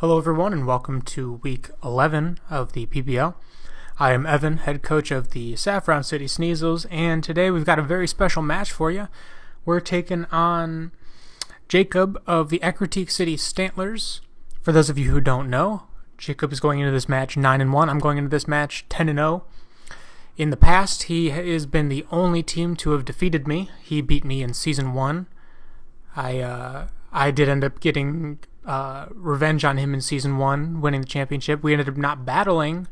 Hello everyone and welcome to week 11 of the PBL. I am Evan, head coach of the Saffron City Sneasels, and today we've got a very special match for you. We're taking on Jacob of the Ecruteak City Stantlers. For those of you who don't know, Jacob is going into this match 9-1. I'm going into this match 10-0. In the past, he has been the only team to have defeated me. He beat me in Season 1. I did end up getting revenge on him in Season 1, winning the championship. We ended up not battling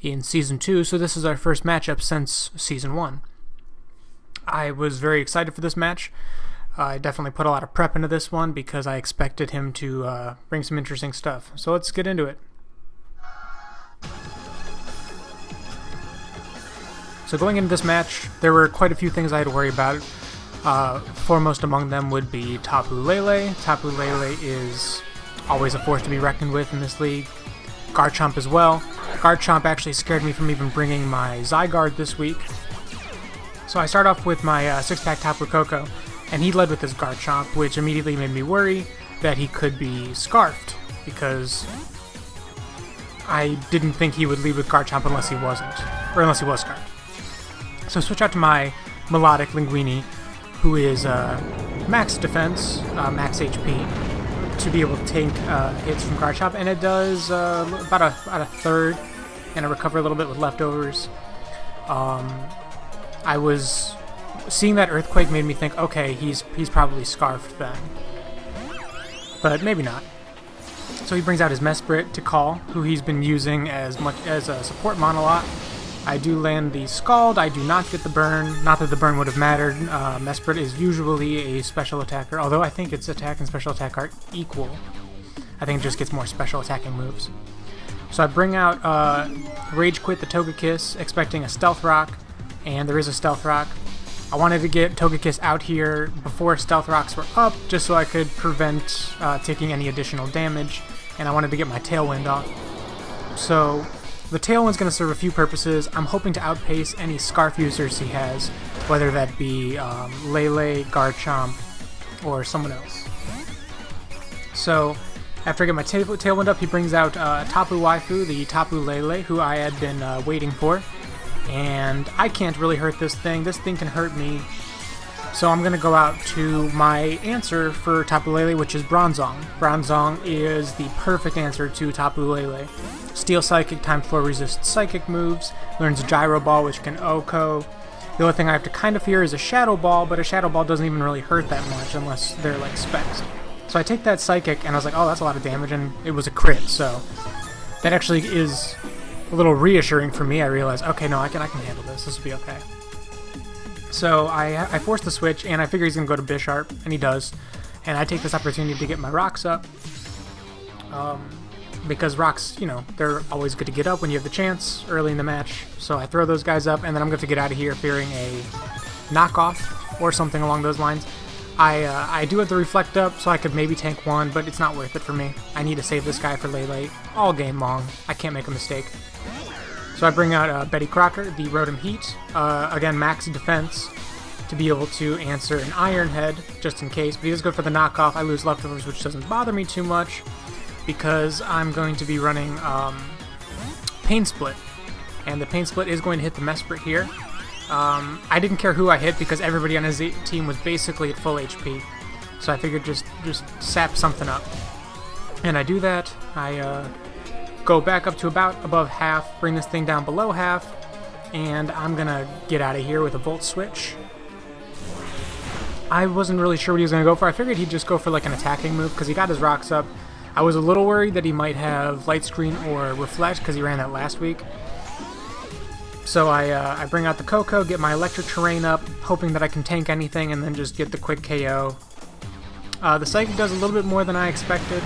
in Season 2, so this is our first matchup since Season 1. I was very excited for this match. I definitely put a lot of prep into this one because I expected him to bring some interesting stuff. So let's get into it. So going into this match, there were quite a few things I had to worry about. Foremost among them would be Tapu Lele. Tapu Lele is always a force to be reckoned with in this league. Garchomp as well. Garchomp actually scared me from even bringing my Zygarde this week. So I start off with my 6-pack Tapu Koko, and he led with his Garchomp, which immediately made me worry that he could be Scarfed, because I didn't think he would lead with Garchomp unless he wasn't, or unless he was Scarfed. So switch out to my Melodic Linguini, who is max defense, max HP, to be able to take hits from Garchomp, and it does about a third, and I recover a little bit with leftovers. I was seeing that Earthquake made me think, okay, he's probably Scarfed then, but maybe not. So he brings out his Mesprit to call, who he's been using as much as a support mon a lot. I do land the Scald. I do not get the burn. Not that the burn would have mattered. Mesprit is usually a special attacker, although I think its attack and special attack are equal. I think it just gets more special attacking moves. So I bring out Rage Quit the Togekiss, expecting a Stealth Rock, and there is a Stealth Rock. I wanted to get Togekiss out here before Stealth Rocks were up, just so I could prevent taking any additional damage, and I wanted to get my Tailwind off. So the Tailwind's going to serve a few purposes. I'm hoping to outpace any Scarf users he has, whether that be Lele, Garchomp, or someone else. So after I get my Tailwind up, he brings out Tapu Waifu, the Tapu Lele, who I had been waiting for. And I can't really hurt this thing. This thing can hurt me. So I'm going to go out to my answer for Tapu Lele, which is Bronzong. Bronzong is the perfect answer to Tapu Lele. Steel Psychic, time floor resist psychic moves, learns Gyro Ball, which can OHKO. The only thing I have to kind of fear is a Shadow Ball, but a Shadow Ball doesn't even really hurt that much unless they're like specs. So I take that Psychic, and I was like, oh, that's a lot of damage, and it was a crit, so that actually is a little reassuring for me. I realized, okay, no, I can handle this. This will be okay. So I force the switch, and I figure he's going to go to Bisharp, and he does. And I take this opportunity to get my rocks up. Because rocks, you know, they're always good to get up when you have the chance early in the match. So I throw those guys up, and then I'm going to get out of here fearing a knockoff or something along those lines. I do have the Reflect up, so I could maybe tank one, but it's not worth it for me. I need to save this guy for Lele all game long. I can't make a mistake. So I bring out Betty Crocker, the Rotom Heat. Again, max defense to be able to answer an Iron Head, just in case. But he does go for the knockoff. I lose leftovers, which doesn't bother me too much, because I'm going to be running Pain Split. And the Pain Split is going to hit the Mesprit here. I didn't care who I hit because everybody on his team was basically at full HP. So I figured just sap something up. And I do that. I go back up to about above half, bring this thing down below half, and I'm going to get out of here with a Volt Switch. I wasn't really sure what he was going to go for. I figured he'd just go for like an attacking move because he got his rocks up. I was a little worried that he might have Light Screen or Reflect because he ran that last week. So I bring out the Koko, get my Electric Terrain up, hoping that I can tank anything and then just get the quick KO. The Psychic does a little bit more than I expected,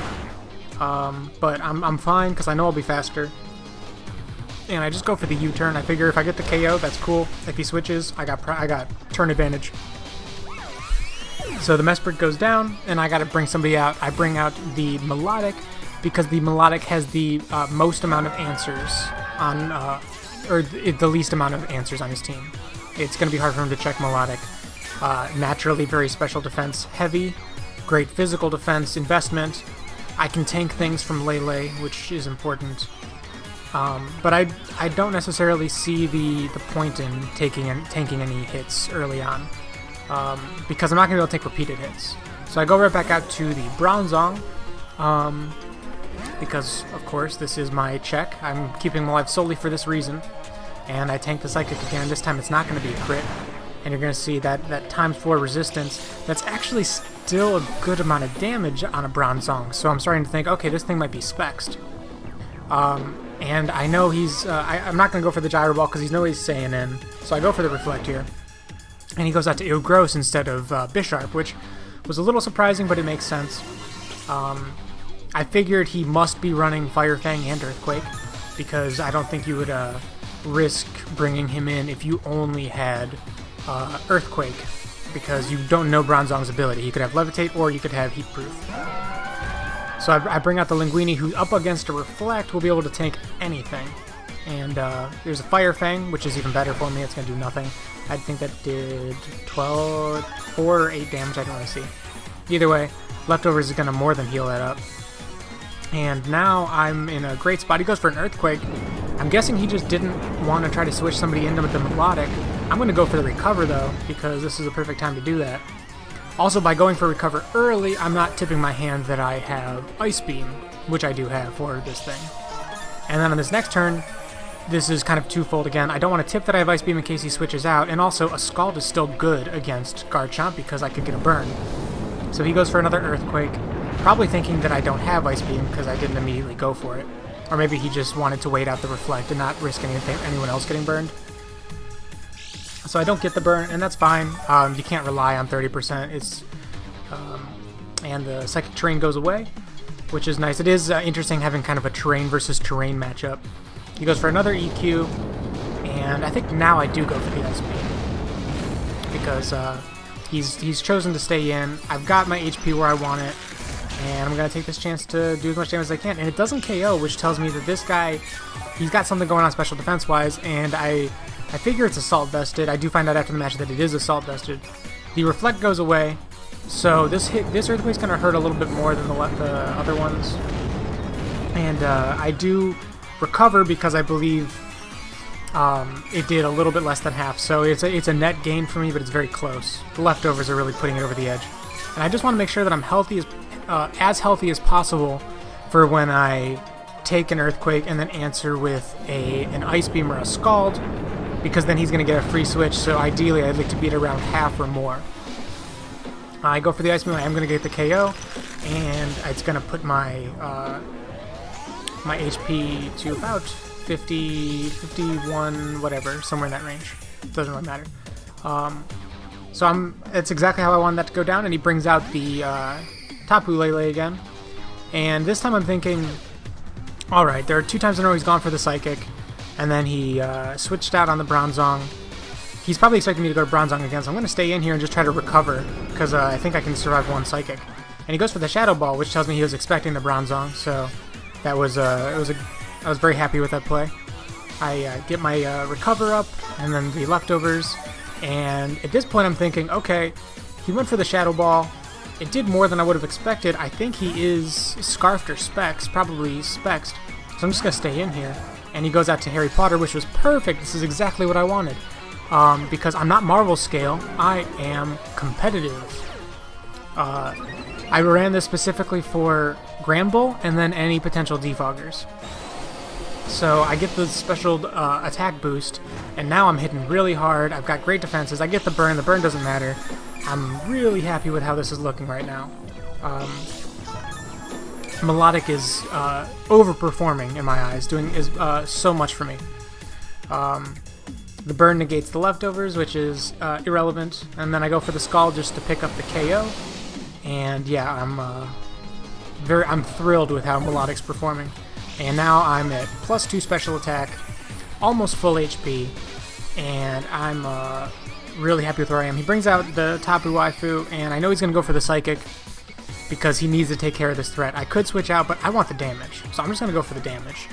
but I'm fine because I know I'll be faster. And I just go for the U-turn. I figure if I get the KO, that's cool. If he switches, I got turn advantage. So the Mesprit goes down, and I gotta bring somebody out. I bring out the Melodic, because the Melodic has the most amount of answers on, or the least amount of answers on his team. It's gonna be hard for him to check Melodic. Naturally very special defense heavy, great physical defense investment, I can tank things from Lele, which is important. But I don't necessarily see the point in tanking any hits early on, because I'm not going to be able to take repeated hits. So I go right back out to the Bronzong, because, of course, this is my check. I'm keeping him alive solely for this reason. And I tank the Psychic again. This time it's not going to be a crit. And you're going to see that ×4 resistance, that's actually still a good amount of damage on a Bronzong. So I'm starting to think, okay, this thing might be spexed. And I know he's... I'm not going to go for the Gyro Ball because he's no way he's staying in. So I go for the Reflect here. And he goes out to Ilgross instead of Bisharp, which was a little surprising, but it makes sense. I figured he must be running Fire Fang and Earthquake, because I don't think you would risk bringing him in if you only had Earthquake, because you don't know Bronzong's ability. He could have Levitate, or you could have Heat Proof. So I bring out the Linguini, who up against a Reflect will be able to tank anything. And there's a Fire Fang, which is even better for me. It's going to do nothing. I think that did 4 or 8 damage. I don't really see. Either way, Leftovers is going to more than heal that up. And now I'm in a great spot. He goes for an Earthquake. I'm guessing he just didn't want to try to switch somebody into the Melodic. I'm going to go for the Recover, though, because this is a perfect time to do that. Also, by going for Recover early, I'm not tipping my hand that I have Ice Beam, which I do have for this thing. And then on this next turn, this is kind of twofold again. I don't want to tip that I have Ice Beam in case he switches out, and also a Scald is still good against Garchomp because I could get a burn. So he goes for another Earthquake, probably thinking that I don't have Ice Beam because I didn't immediately go for it. Or maybe he just wanted to wait out the Reflect and not risk anyone else getting burned. So I don't get the burn, and that's fine. You can't rely on 30%. And the Psychic Terrain goes away, which is nice. It is interesting having kind of a terrain versus terrain matchup. He goes for another EQ, and I think now I do go for the Ice Beam, because he's chosen to stay in. I've got my HP where I want it, and I'm going to take this chance to do as much damage as I can. And it doesn't KO, which tells me that this guy, he's got something going on special defense-wise, and I figure it's Assault Vested. I do find out after the match that it is Assault Vested. The Reflect goes away, so this Earthquake's going to hurt a little bit more than the other ones. And I do Recover because I believe it did a little bit less than half, so it's a net gain for me, but it's very close. The Leftovers are really putting it over the edge. And I just want to make sure that I'm healthy as healthy as possible for when I take an Earthquake and then answer with an Ice Beam or a Scald, because then he's going to get a free switch, so ideally I'd like to beat around half or more. I go for the Ice Beam, I am going to get the KO, and it's going to put my my HP to about 50, 51, whatever, somewhere in that range. Doesn't really matter. So it's exactly how I wanted that to go down, and he brings out the Tapu Lele again. And this time I'm thinking, alright, there are 2 times in a row he's gone for the Psychic, and then he switched out on the Bronzong. He's probably expecting me to go to Bronzong again, so I'm going to stay in here and just try to recover, because I think I can survive 1 Psychic. And he goes for the Shadow Ball, which tells me he was expecting the Bronzong, so that was I was very happy with that play. I get my Recover up, and then the Leftovers, and at this point I'm thinking, okay, he went for the Shadow Ball. It did more than I would have expected. I think he is Scarfed or Specs, probably Specs, so I'm just going to stay in here. And he goes out to Harry Potter, which was perfect. This is exactly what I wanted. Because I'm not Marvel Scale, I am competitive. I ran this specifically for Granbull and then any potential defoggers. So I get the special attack boost, and now I'm hitting really hard. I've got great defenses. I get the burn doesn't matter. I'm really happy with how this is looking right now. Melodic is overperforming in my eyes, doing so much for me. The burn negates the Leftovers, which is irrelevant, and then I go for the Scald just to pick up the KO. And yeah, I'm thrilled with how Melodic's performing. And now I'm at +2 special attack, almost full HP, and I'm really happy with where I am. He brings out the Tapu Waifu, and I know he's going to go for the Psychic because he needs to take care of this threat. I could switch out, but I want the damage, so I'm just going to go for the damage.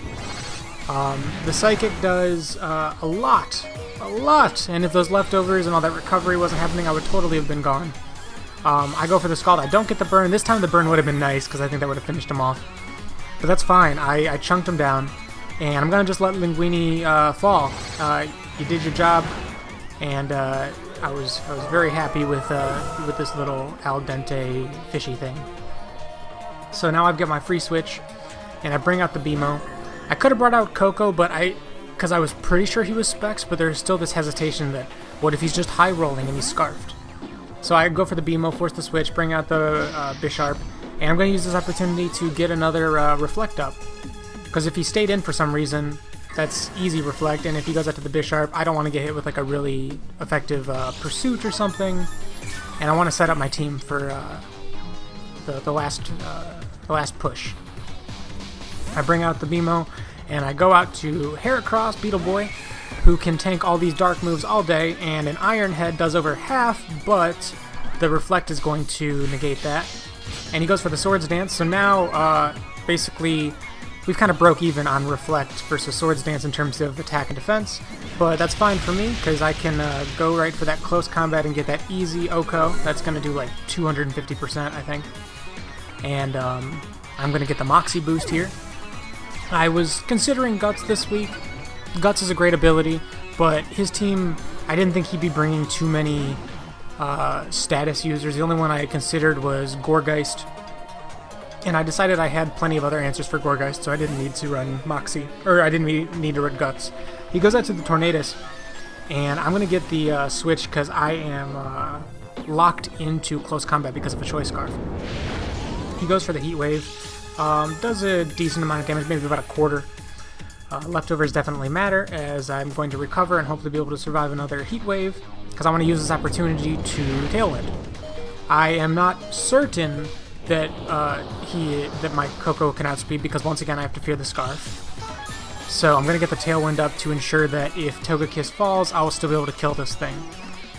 The Psychic does a lot, and if those Leftovers and all that recovery wasn't happening, I would totally have been gone. I go for the Scald. I don't get the burn. This time the burn would have been nice because I think that would have finished him off. But that's fine. I chunked him down. And I'm going to just let Linguini fall. You did your job. And I was very happy with this little al dente fishy thing. So now I've got my free switch. And I bring out the BMO. I could have brought out Coco, but because I was pretty sure he was Specs, but there's still this hesitation that what if he's just high rolling and he's scarfed? So I go for the BMO, force the switch, bring out the Bisharp, and I'm going to use this opportunity to get another Reflect up. Because if he stayed in for some reason, that's easy Reflect, and if he goes out to the Bisharp, I don't want to get hit with like a really effective Pursuit or something, and I want to set up my team for the last push. I bring out the BMO, and I go out to Heracross, Beetle Boy, who can tank all these dark moves all day, and an Iron Head does over half, but the Reflect is going to negate that. And he goes for the Swords Dance, so now basically we've kind of broke even on Reflect versus Swords Dance in terms of attack and defense, but that's fine for me because I can go right for that close combat and get that easy Oko. That's going to do like 250%, I think. And I'm going to get the Moxie boost here. I was considering Guts this week. Guts is a great ability, but his team, I didn't think he'd be bringing too many status users. The only one I had considered was Gourgeist, and I decided I had plenty of other answers for Gourgeist, so I didn't need to run Moxie, or I didn't need to run Guts. He goes out to the Tornadus, and I'm going to get the switch because I am locked into close combat because of a Choice Scarf. He goes for the Heat Wave, does a decent amount of damage, maybe about a quarter. Leftovers definitely matter, as I'm going to recover and hopefully be able to survive another Heat Wave, because I want to use this opportunity to Tailwind. I am not certain that my Coco can outspeed, because once again I have to fear the Scarf. So I'm going to get the Tailwind up to ensure that if Togekiss falls, I will still be able to kill this thing.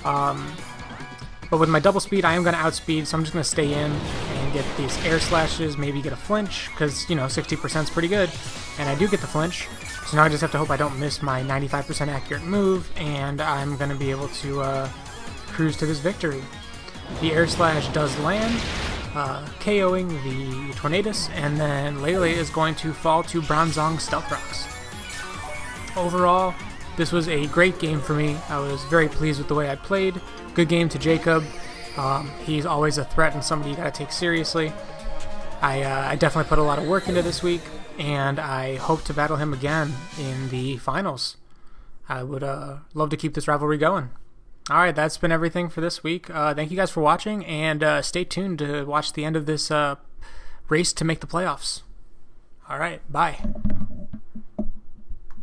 But with my double speed, I am going to outspeed, so I'm just going to stay in and get these air slashes, maybe get a flinch, because, you know, 60% is pretty good. And I do get the flinch, so now I just have to hope I don't miss my 95% accurate move, and I'm going to be able to cruise to this victory. The air slash does land, KOing the Tornadus, and then Lele is going to fall to Bronzong Stealth Rocks. Overall, this was a great game for me. I was very pleased with the way I played. Good game to Jacob. He's always a threat and somebody you gotta take seriously. I definitely put a lot of work into this week, and I hope to battle him again in the finals. I would love to keep this rivalry going. Alright, that's been everything for this week. Thank you guys for watching, and stay tuned to watch the end of this race to make the playoffs. Alright, bye.